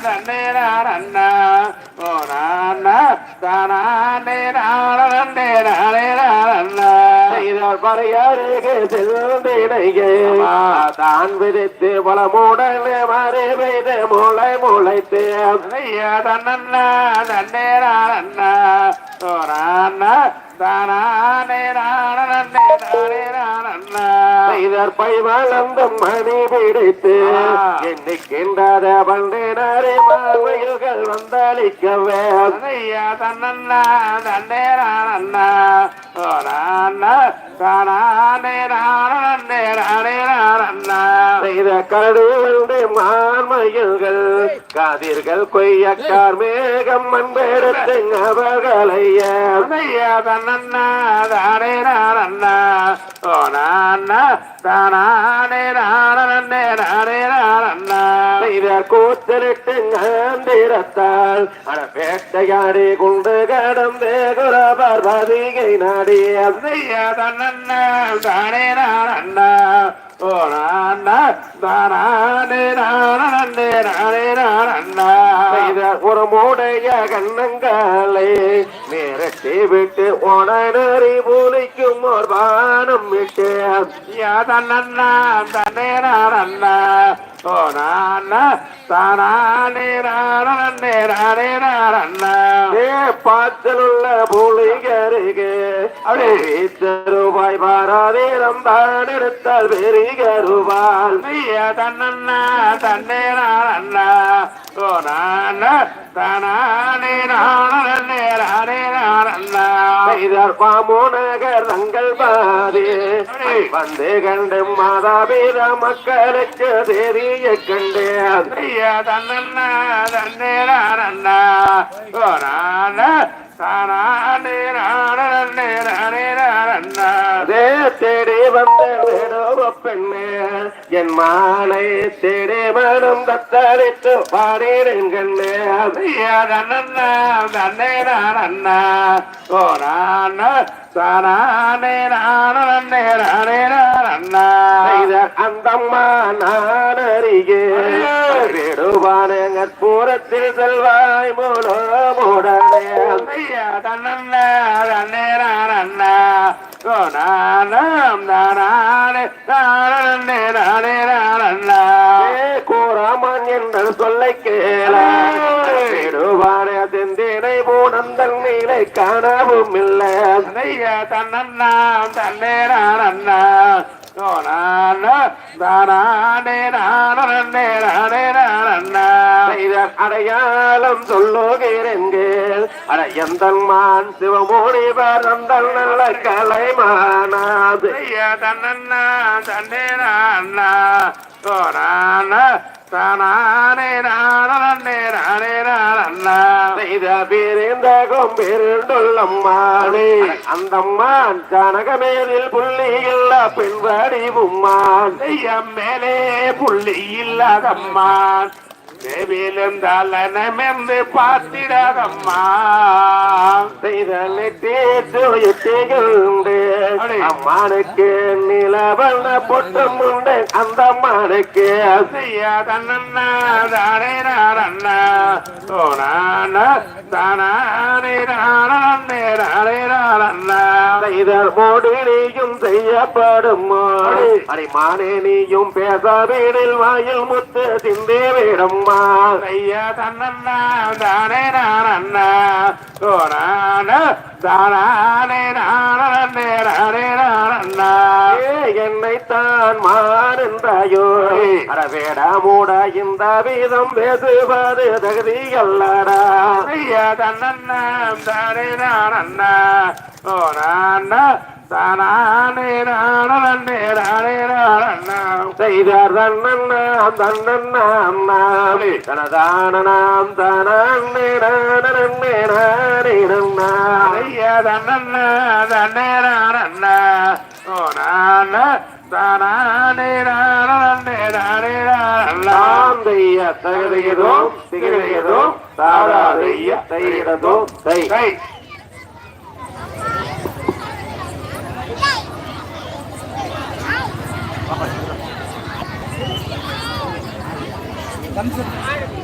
அண்ணா ஓ நானா தானே நானே நானே இதழ் பறையாறுக்கு செல்வீடையே தான் விதித்து பல மூடனே மறை பெய்து மூளை முளைத்து தன்னண்ணா தன்னே நானண்ணா ஓ நானா தானே நானே நானே நானண்ணா இதற்பை வளர்ந்தும் மணி பிடித்து எண்ணிக்கின்றாத பண்டினரை மாவைகள் வந்தளிக்கவே தன்னண்ணா தன்னே நானண்ணா ஓ நானா தானே நானே நானே நானண்ணா இத கருடு மான்மயில்கள் காதிர்கள் கொய்யக்கார் மேகம் மண்பெடுத்து அவர்களைய தன்னண்ணா தானே நானண்ணா ஓ நானா தானே நானே நானே நானண்ணா இத கூத்தலிட்டு ஆந்திரத்தால் அட வேட்டையாடி குண்டு கடந்தே குலபார் பதிகை நாடி தன்னண்ணா தானே நானண்ணா ஓ நானா தானே நானே நானே நானண்ணா ஒரு மூடைய கண்ணங்காலை நேரத்தை விட்டு உணரி பூலிக்கும் ஒரு பானம் விட்டு தன்னண்ணா தன்னே நானண்ணா ஓ நானா தானே நானே நானே நானண்ணா பாத்தலுள்ள பூலிகருகே அப்படியே ரூபாய் பாராதீரம் தான் எடுத்தால் பெரிய ரூபால் தன்னண்ணா தன்னே நானண்ணா ஓ நானா தானே நானே நானே நானண்ணா பாமோனகர் தங்கள் பாதி வந்து கண்டு மாதாபீர மக்களுக்கு தெரிய கண்டு தன்னண்ணா தன்னே நானண்ணா ஓ நானா தானே நானே நானே நானண்ணா தேடி வந்த பெண்ணே என் மாலை தேடி மனம் தத்தளித்து பாடிடுங்கண்ணே தன்னண்ணா தன்னே நானண்ணா ஓ நானா தானே நானே நானே நானண்ணா அந்தம்மா நான் அறியே விடுவானூரத்தில் செல்வாய் மூலோ மூடனே தன்னண்ணா தன்னே நானண்ணா ஓ நானாம் தானே நானே நானே நானண்ணா கூறாமன் என்று சொல்லை கேளுவானே திந்தினை பூனந்தன் நீரை காணவும் இல்லை தன்னண்ணா தன்னே நானண்ணா ஓ நானா தானே நானே நானே நானண்ணா அடையாளம் சொல்லுகிறேன்கள் அட எந்தன் மான் சிவமோனி பரந்தல் நல்ல கலைமானாது தன்னண்ணா தன்னே நானா ஓ நானா தானே நானே நானே நானண்ணா பிரிந்த கொம்பிருண்டுள்ளம்மானே அந்தம்மான் ஜானகமேலில் புள்ளி இல்ல பெண்படி உம்மான் மேலே புள்ளி இல்லாதம்மான் தேவியிலிருந்தாலனமென்று பார்த்திடாதம்மா அம்மானுக்கு நிலவண்ண பொட்டும் உண்டு அந்த அம்மானுக்கு தன்னண்ணா தானே நானண்ணா ஓ நானா தானே நானே நானே நானண்ணா இதழ் மோடினியும் செய்யப்படும் அடிமானே நீயும் பேச வீடில் வாயில் முத்து சிந்தே விடும் ஐயா தன்னண்ணா தானே நானண்ணா ஓ நானா தானே நானே நானே நானண்ணா என்னைத்தான் மான் என்றாயோ அடவேட மூட இந்த வீதம் பேசுவது தகுதி அல்லடா ஐயா தன்னண்ணா தானே நானண்ணா ஓ நானா தானே நானே நானே நானண்ணா செய்தார் தன்னண்ணா தன்னண்ணா தனதானம் தானே நானே நானே நன்னா ஐயா தன்னண்ணா தன்னே நானண்ணா ஓ நானா தானே நானே நானே நானண்ணாம் தெய்ய தகுதியதோ திகழ்கிறதோ தாரா தெய்ய தையிடதோ தை Come